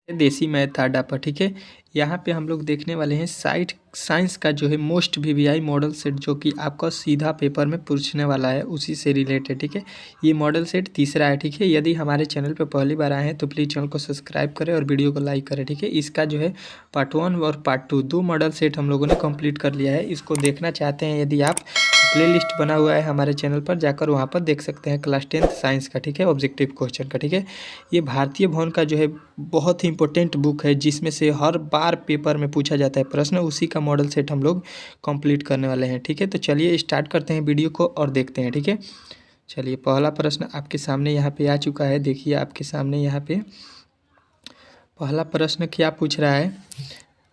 देसी math third पर, ठीक है। यहाँ पे हम लोग देखने वाले हैं साइंस का जो है मोस्ट वीवीआई मॉडल सेट, जो कि आपका सीधा पेपर में पूछने वाला है, उसी से रिलेटेड, ठीक है। ये मॉडल सेट तीसरा है, ठीक है। यदि हमारे चैनल पे पहली बार आए हैं तो प्लीज़ चैनल को सब्सक्राइब करें और वीडियो को लाइक करें, ठीक है। इसका जो है पार्ट 1 और पार्ट 2 दो मॉडल सेट हम लोगों ने कंप्लीट कर लिया है। इसको देखना चाहते हैं यदि आप, प्लेलिस्ट बना हुआ है हमारे चैनल पर, जाकर वहाँ पर देख सकते हैं क्लास 10th साइंस का, ठीक है, ऑब्जेक्टिव क्वेश्चन का, ठीक है। ये भारतीय भवन का जो है बहुत ही इंपॉर्टेंट बुक है, जिसमें से हर बार पेपर में पूछा जाता है प्रश्न, उसी का मॉडल सेट हम लोग कंप्लीट करने वाले हैं, ठीक है। तो चलिए स्टार्ट करते हैं वीडियो को और देखते हैं, ठीक है। चलिए पहला प्रश्न आपके सामने यहाँ पे आ चुका है। देखिए आपके सामने यहाँ पे पहला प्रश्न क्या पूछ रहा है।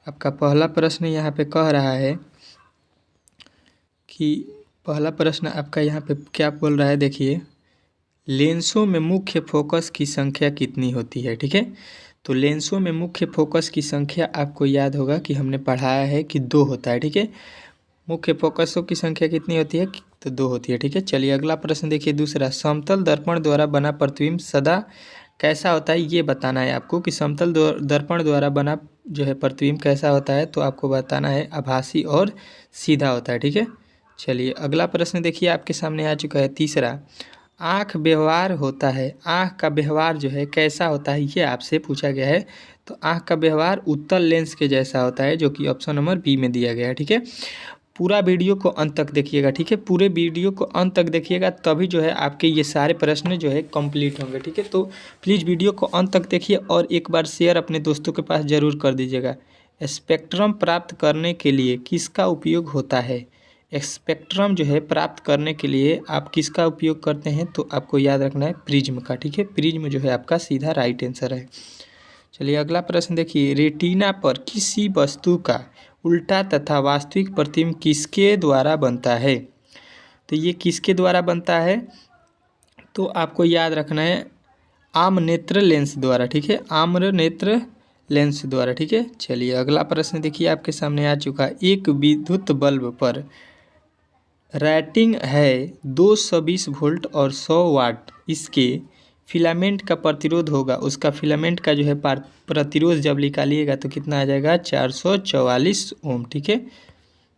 आपका पहला प्रश्न यहाँ पे कह रहा है कि पहला प्रश्न आपका यहाँ पे क्या बोल रहा है। देखिए, लेंसों में मुख्य फोकस की संख्या कितनी होती है, ठीक है। तो लेंसों में मुख्य फोकस की संख्या आपको याद होगा कि हमने पढ़ाया है कि 2 होता है, ठीक है। मुख्य फोकसों की संख्या कितनी होती है, तो 2 होती है, ठीक है। चलिए अगला प्रश्न देखिए दूसरा, समतल दर्पण द्वारा बना प्रतिबिंब सदा कैसा होता है, ये बताना है आपको कि समतल दर्पण द्वारा बना जो है प्रतिबिंब कैसा होता है। तो आपको बताना है आभासी और सीधा होता है, ठीक है। चलिए अगला प्रश्न देखिए आपके सामने आ चुका है तीसरा, आँख व्यवहार होता है, आँख का व्यवहार जो है कैसा होता है, ये आपसे पूछा गया है। तो आँख का व्यवहार उत्तल लेंस के जैसा होता है, जो कि ऑप्शन नंबर बी में दिया गया है, ठीक है। पूरा वीडियो को अंत तक देखिएगा, ठीक है। पूरे वीडियो को अंत तक देखिएगा, तभी जो है आपके ये सारे प्रश्न जो है कंप्लीट होंगे, ठीक है। तो प्लीज़ वीडियो को अंत तक देखिए और एक बार शेयर अपने दोस्तों के पास ज़रूर कर दीजिएगा। स्पेक्ट्रम प्राप्त करने के लिए किसका उपयोग होता है। स्पेक्ट्रम जो है प्राप्त करने के लिए आप किसका उपयोग करते हैं, तो आपको याद रखना है प्रिज्म का, ठीक है। प्रिज्म जो है आपका सीधा राइट आंसर है। चलिए अगला प्रश्न देखिए, रेटिना पर किसी वस्तु का उल्टा तथा वास्तविक प्रतिबिंब किसके द्वारा बनता है। तो ये किसके द्वारा बनता है, तो आपको याद रखना है आम नेत्र लेंस द्वारा, ठीक है, आम्र नेत्र लेंस द्वारा, ठीक है। चलिए अगला प्रश्न देखिए आपके सामने आ चुका है, एक विद्युत बल्ब पर रेटिंग है 220 वोल्ट और 100 वाट, इसके फिलामेंट का प्रतिरोध होगा, उसका फिलामेंट का जो है प्रतिरोध जब निकालिएगा तो कितना आ जाएगा 444 ओम, ठीक है।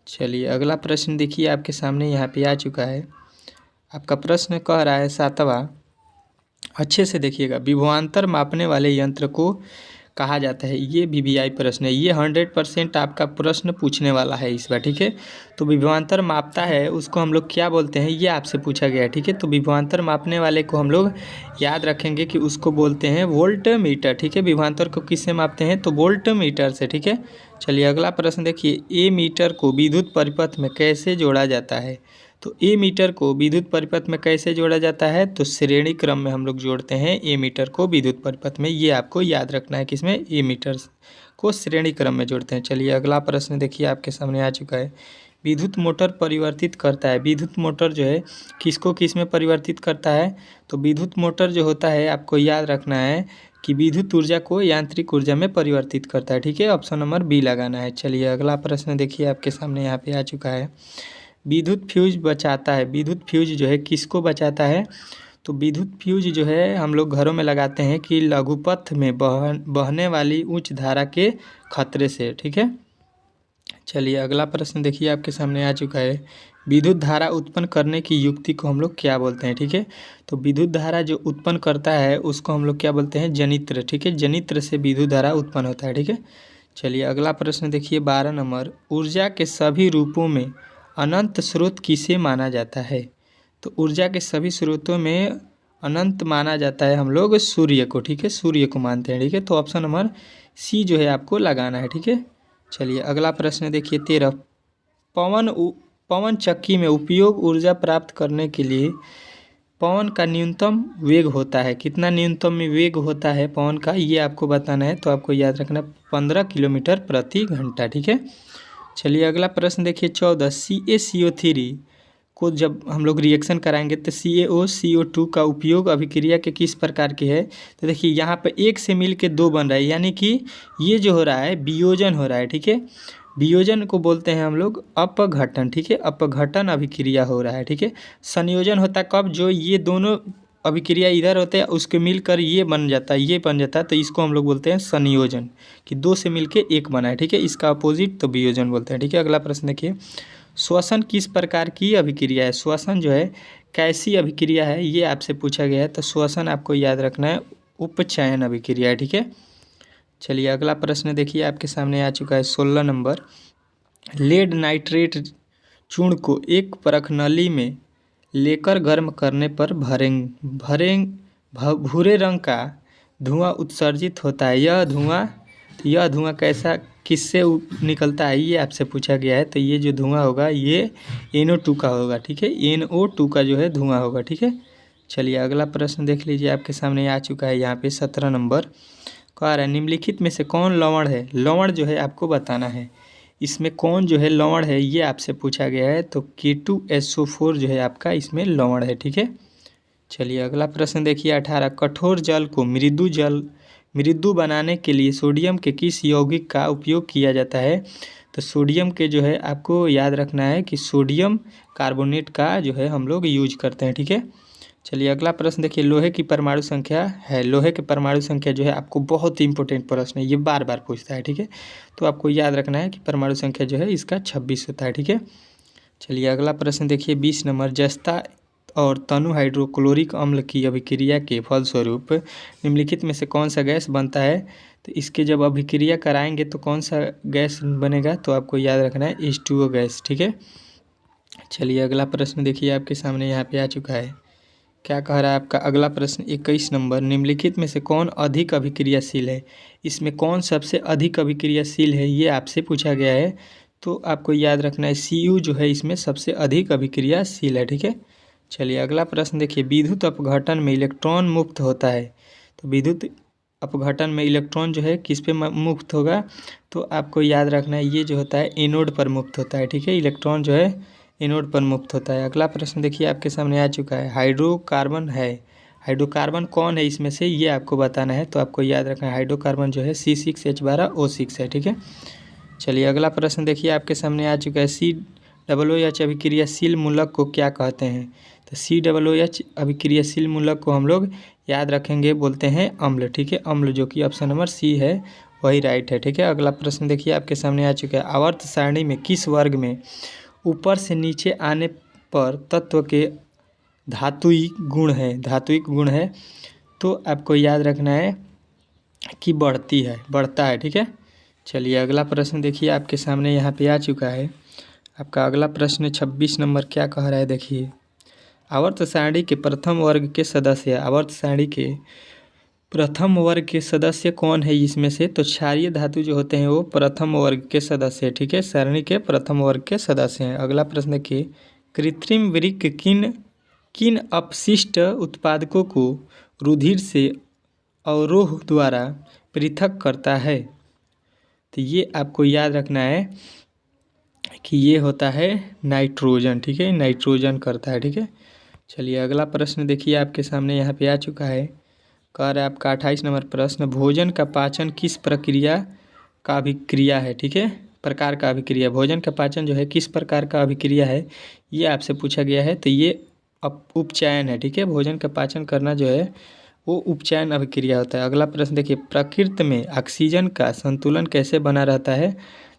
चलिए अगला प्रश्न देखिए आपके सामने यहाँ पे आ चुका है। आपका प्रश्न कह रहा है सातवां, अच्छे से देखिएगा, विभवांतर मापने वाले यंत्र को कहा जाता है। ये वीवीआई प्रश्न है, ये 100% आपका प्रश्न पूछने वाला है इस बार, ठीक है। तो विभवांतर मापता है उसको हम लोग क्या बोलते हैं, ये आपसे पूछा गया है, ठीक है। तो विभवांतर मापने वाले को हम लोग याद रखेंगे कि उसको बोलते हैं वोल्ट मीटर, ठीक है। विभवांतर को किससे मापते हैं, तो वोल्ट मीटर से, ठीक है। चलिए अगला प्रश्न देखिए, ए मीटर को विद्युत परिपथ में कैसे जोड़ा जाता है। तो ए मीटर को विद्युत परिपथ में कैसे जोड़ा जाता है, तो श्रेणी क्रम में हम लोग जोड़ते हैं ए मीटर को विद्युत परिपथ में, ये आपको याद रखना है किसमें, ए मीटर को श्रेणी क्रम में जोड़ते हैं। चलिए अगला प्रश्न देखिए आपके सामने आ चुका है, विद्युत मोटर परिवर्तित करता है, विद्युत मोटर जो है किसको किस में परिवर्तित करता है। तो विद्युत मोटर जो होता है आपको याद रखना है कि विद्युत ऊर्जा को यांत्रिक ऊर्जा में परिवर्तित करता है, ठीक है। ऑप्शन नंबर बी लगाना है। चलिए अगला प्रश्न देखिए आपके सामने यहाँ पे आ चुका है, विद्युत फ्यूज बचाता है, विद्युत फ्यूज जो है किसको बचाता है। तो विद्युत फ्यूज जो है हम लोग घरों में लगाते हैं कि लघुपथ में बहने वाली उच्च धारा के खतरे से, ठीक है। चलिए अगला प्रश्न देखिए आपके सामने आ चुका है, विद्युत धारा उत्पन्न करने की युक्ति को हम लोग क्या बोलते हैं, ठीक है। तो विद्युत धारा जो उत्पन्न करता है उसको हम लोग क्या बोलते हैं, जनित्र, ठीक है। जनित्र से विद्युत धारा उत्पन्न होता है, ठीक है। चलिए अगला प्रश्न देखिए 12 नंबर, ऊर्जा के सभी रूपों में अनंत स्रोत किसे माना जाता है। तो ऊर्जा के सभी स्रोतों में अनंत माना जाता है हम लोग सूर्य को, ठीक है, सूर्य को मानते हैं, ठीक है। तो ऑप्शन नंबर सी जो है आपको लगाना है, ठीक है। चलिए अगला प्रश्न देखिए 13, पवन चक्की में उपयोग ऊर्जा प्राप्त करने के लिए पवन का न्यूनतम वेग होता है, कितना न्यूनतम में वेग होता है पवन का, ये आपको बताना है। तो आपको याद रखना 15 किलोमीटर प्रति घंटा, ठीक है। चलिए अगला प्रश्न देखिए 14, CaCO3 को जब हम लोग रिएक्शन कराएंगे तो CaO CO2 का उपयोग अभिक्रिया के किस प्रकार की है। तो देखिए यहाँ पर एक से मिल के 2 बन रहा है, यानी कि ये जो हो रहा है वियोजन हो रहा है, ठीक है। वियोजन को बोलते हैं हम लोग अपघटन, ठीक है, अपघटन अभिक्रिया हो रहा है, ठीक है। संयोजन होता कब, जो ये दोनों अभिक्रिया इधर होते हैं, उसके मिलकर ये बन जाता है, तो इसको हम लोग बोलते हैं संयोजन, कि दो से मिलके एक बना है, ठीक है। इसका अपोजिट तो वियोजन बोलते हैं, ठीक है। अगला प्रश्न देखिए, श्वसन किस प्रकार की अभिक्रिया है? श्वसन जो है कैसी अभिक्रिया है, ये आपसे पूछा गया है। तो श्वसन आपको याद रखना है उपचयन अभिक्रिया है, ठीक है। चलिए अगला प्रश्न देखिए, आपके सामने आ चुका है 16 नंबर। लेड नाइट्रेट चूर्ण को एक परख नली में लेकर गर्म करने पर भूरे रंग का धुआं उत्सर्जित होता है। यह धुआं कैसा किससे निकलता है, ये आपसे पूछा गया है। तो ये जो धुआं होगा ये NO2 का होगा, ठीक है। NO2 का जो है धुआं होगा, ठीक है। चलिए अगला प्रश्न देख लीजिए, आपके सामने आ चुका है यहाँ पे 17 नंबर। कह रहा है निम्नलिखित में से कौन लवण है? लवण जो है आपको बताना है, इसमें कौन जो है लवण है, ये आपसे पूछा गया है। तो K2SO4 जो है आपका इसमें लवण है, ठीक है। चलिए अगला प्रश्न देखिए 18। कठोर जल को मृदु बनाने के लिए सोडियम के किस यौगिक का उपयोग किया जाता है? तो सोडियम के जो है आपको याद रखना है कि सोडियम कार्बोनेट का जो है हम लोग यूज करते हैं, ठीक है। चलिए अगला प्रश्न देखिए, लोहे की परमाणु संख्या है। लोहे की परमाणु संख्या जो है आपको बहुत ही इंपॉर्टेंट प्रश्न है, ये बार बार पूछता है, ठीक है। तो आपको याद रखना है कि परमाणु संख्या जो है इसका 26 होता है, ठीक है। चलिए अगला प्रश्न देखिए 20 नंबर। जस्ता और तनु हाइड्रोक्लोरिक अम्ल की अभिक्रिया के फलस्वरूप निम्नलिखित में से कौन सा गैस बनता है? तो इसके जब अभिक्रिया कराएंगे तो कौन सा गैस बनेगा? तो आपको याद रखना है H2O गैस, ठीक है। चलिए अगला प्रश्न देखिए, आपके सामने यहाँ पे आ चुका है। क्या कह रहा है आपका अगला प्रश्न 21 नंबर। निम्नलिखित में से कौन अधिक अभिक्रियाशील है? इसमें कौन सबसे अधिक अभिक्रियाशील है, ये आपसे पूछा गया है। तो आपको याद रखना है Cu जो है इसमें सबसे अधिक अभिक्रियाशील है, ठीक है। चलिए अगला प्रश्न देखिए, विद्युत अपघटन में इलेक्ट्रॉन मुक्त होता है। तो विद्युत अपघटन में इलेक्ट्रॉन जो है किस पे मुक्त होगा? तो आपको याद रखना है ये जो होता है एनोड पर मुक्त होता है, ठीक है। इलेक्ट्रॉन जो है एनोड पर मुक्त होता है। अगला प्रश्न देखिए, आपके सामने आ चुका है। हाइड्रोकार्बन है, हाइड्रोकार्बन कौन है इसमें से, ये आपको बताना है। तो आपको याद रखना है हाइड्रोकार्बन जो है C6H12O6 है, ठीक है। चलिए अगला प्रश्न देखिए, आपके सामने आ चुका है। COOH अभिक्रियाशील मूलक को क्या कहते हैं? तो COOH अभिक्रियाशील मूलक को हम लोग याद रखेंगे, बोलते हैं अम्ल, ठीक है। अम्ल जो कि ऑप्शन नंबर C है वही राइट है, ठीक है। अगला प्रश्न देखिए, आपके सामने आ चुका है। आवर्त सारणी में किस वर्ग में ऊपर से नीचे आने पर तत्व के धात्विक गुण है? तो आपको याद रखना है कि बढ़ता है, ठीक है। चलिए अगला प्रश्न देखिए, आपके सामने यहाँ पे आ चुका है। आपका अगला प्रश्न 26 नंबर क्या कह रहा है देखिए। आवर्त सारणी के प्रथम वर्ग के सदस्य, आवर्त सारणी के प्रथम वर्ग के सदस्य कौन है इसमें से? तो क्षारीय धातु जो होते हैं वो प्रथम वर्ग के सदस्य, ठीक है। सारणी के प्रथम वर्ग के सदस्य हैं। अगला प्रश्न देखिए, कृत्रिम वृक्क किन अपशिष्ट उत्पादकों को रुधिर से अवरोह द्वारा पृथक करता है? तो ये आपको याद रखना है कि ये होता है नाइट्रोजन, ठीक है। नाइट्रोजन करता है, ठीक है। चलिए अगला प्रश्न देखिए, आपके सामने यहाँ पे आ चुका है। कह रहा है आपका 28 नंबर प्रश्न, भोजन का पाचन किस प्रक्रिया का अभिक्रिया है, ठीक है। प्रकार का अभिक्रिया, भोजन का पाचन जो है किस प्रकार का अभिक्रिया है, ये आपसे पूछा गया है। तो ये उपचयन है, ठीक है। भोजन का पाचन करना जो है वो उपचयन अभिक्रिया होता है। अगला प्रश्न देखिए, प्रकृति में ऑक्सीजन का संतुलन कैसे बना रहता है?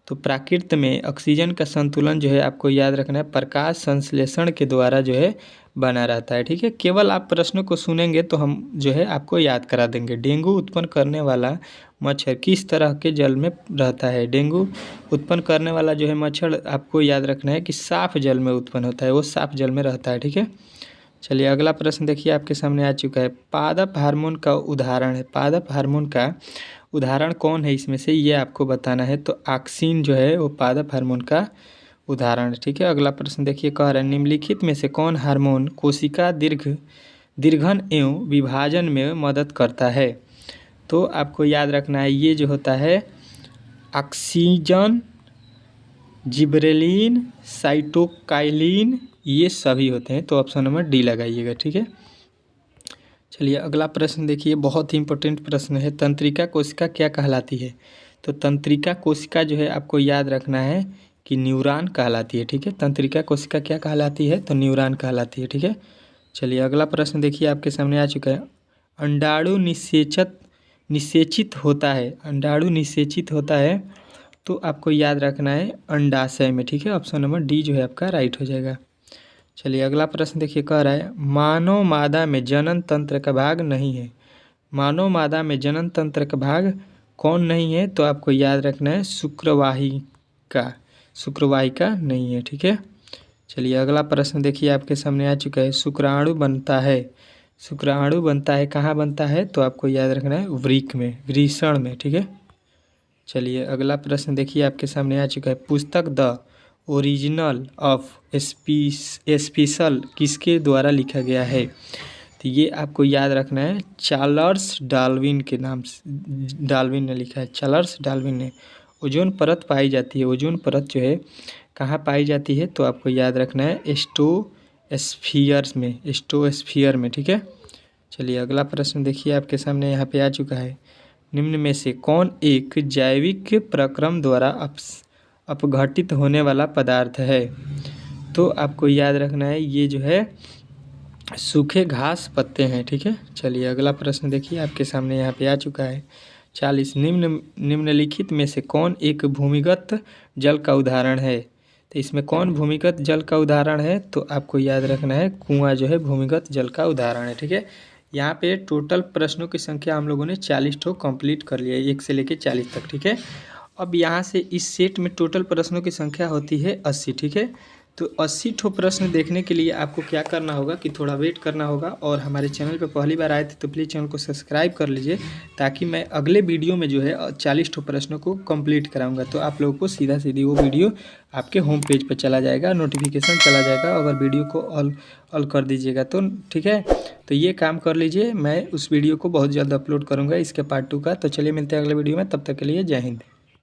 तो प्रकृति में ऑक्सीजन का संतुलन जो है आपको याद रखना है प्रकाश संश्लेषण के द्वारा जो है बना रहता है, ठीक है। केवल आप प्रश्नों को सुनेंगे तो हम जो है आपको याद करा देंगे। डेंगू उत्पन्न करने वाला मच्छर किस तरह के जल में रहता है? डेंगू उत्पन्न करने वाला जो है मच्छर आपको याद रखना है कि साफ जल में उत्पन्न होता है, वो साफ जल में रहता है, ठीक है। चलिए अगला प्रश्न देखिए, आपके सामने आ चुका है। पादप हार्मोन का उदाहरण है, पादप हार्मोन का उदाहरण कौन है इसमें से, ये आपको बताना है। तो ऑक्सिन जो है वो पादप हार्मोन का उदाहरण है, ठीक है। अगला प्रश्न देखिए, कह रहा है निम्नलिखित में से कौन हार्मोन कोशिका दीर्घन एवं विभाजन में मदद करता है? तो आपको याद रखना है ये जो होता है ऑक्सीजन, जिबरेलिन, साइटोकाइलिन, ये सभी होते हैं। तो ऑप्शन नंबर D लगाइएगा, ठीक है। चलिए अगला प्रश्न देखिए, बहुत ही इंपॉर्टेंट प्रश्न है। तंत्रिका कोशिका क्या कहलाती है? तो तंत्रिका कोशिका जो है आपको याद रखना है कि न्यूरॉन कहलाती है, ठीक है। तंत्रिका कोशिका क्या कहलाती है? तो न्यूरॉन कहलाती है, ठीक है। चलिए अगला प्रश्न देखिए आपके सामने आ चुका है। अंडाणु निषेचित होता है, अंडाणु निषेचित होता है तो आपको याद रखना है अंडाशय में, ठीक है। ऑप्शन नंबर डी जो है आपका राइट हो जाएगा। चलिए अगला प्रश्न देखिए, कह रहा है मानव मादा में जनन तंत्र का भाग नहीं है। मानव मादा में जनन तंत्र का भाग कौन नहीं है, तो आपको याद रखना है शुक्रवाहिका, शुक्रवाहिका नहीं है, ठीक है। चलिए अगला प्रश्न देखिए आपके सामने आ चुका है। शुक्राणु बनता है, शुक्राणु बनता है कहाँ बनता है, तो आपको याद रखना है वृक्क में, वृषण में, ठीक है। चलिए अगला प्रश्न देखिए आपके सामने आ चुका है। पुस्तक द ओरिजिनल ऑफ स्पीशल किसके द्वारा लिखा गया है, तो ये आपको याद रखना है चार्ल्स डार्विन के नाम से, डार्विन ने लिखा है, चार्ल्स डार्विन ने। ओजोन परत पाई जाती है, ओजोन परत जो है कहाँ पाई जाती है, तो आपको याद रखना है स्ट्रोस्फियर में, स्ट्रोस्फियर में, ठीक है। चलिए अगला प्रश्न देखिए आपके सामने यहाँ पे आ चुका है। निम्न में से कौन एक जैविक प्रक्रम द्वारा अपघटित होने वाला पदार्थ है, तो आपको याद रखना है ये जो है सूखे घास पत्ते हैं, ठीक है। चलिए अगला प्रश्न देखिए आपके सामने यहाँ पे आ चुका है। 40 निम्नलिखित में से कौन एक भूमिगत जल का उदाहरण है, तो इसमें कौन भूमिगत जल का उदाहरण है, तो आपको याद रखना है कुआं जो है भूमिगत जल का उदाहरण है, ठीक है। यहाँ पे टोटल प्रश्नों की संख्या हम लोगों ने 40 ठो कंप्लीट कर लिया है, 1 से लेकर 40 तक, ठीक है। अब यहाँ से इस सेट में टोटल प्रश्नों की संख्या होती है 80, ठीक है। तो 80 ठो प्रश्न देखने के लिए आपको क्या करना होगा कि थोड़ा वेट करना होगा, और हमारे चैनल पर पहली बार आए थे तो प्लीज़ चैनल को सब्सक्राइब कर लीजिए, ताकि मैं अगले वीडियो में जो है 40 ठो प्रश्नों को कंप्लीट कराऊंगा। तो आप लोगों को सीधा सीधी वो वीडियो आपके होम पेज पर चला जाएगा, नोटिफिकेशन चला जाएगा, अगर वीडियो को ऑल कर दीजिएगा तो, ठीक है। तो ये काम कर लीजिए, मैं उस वीडियो को बहुत जल्द अपलोड करूँगा इसके पार्ट 2 का। तो चलिए मिलते हैं अगले वीडियो में, तब तक के लिए जय हिंद।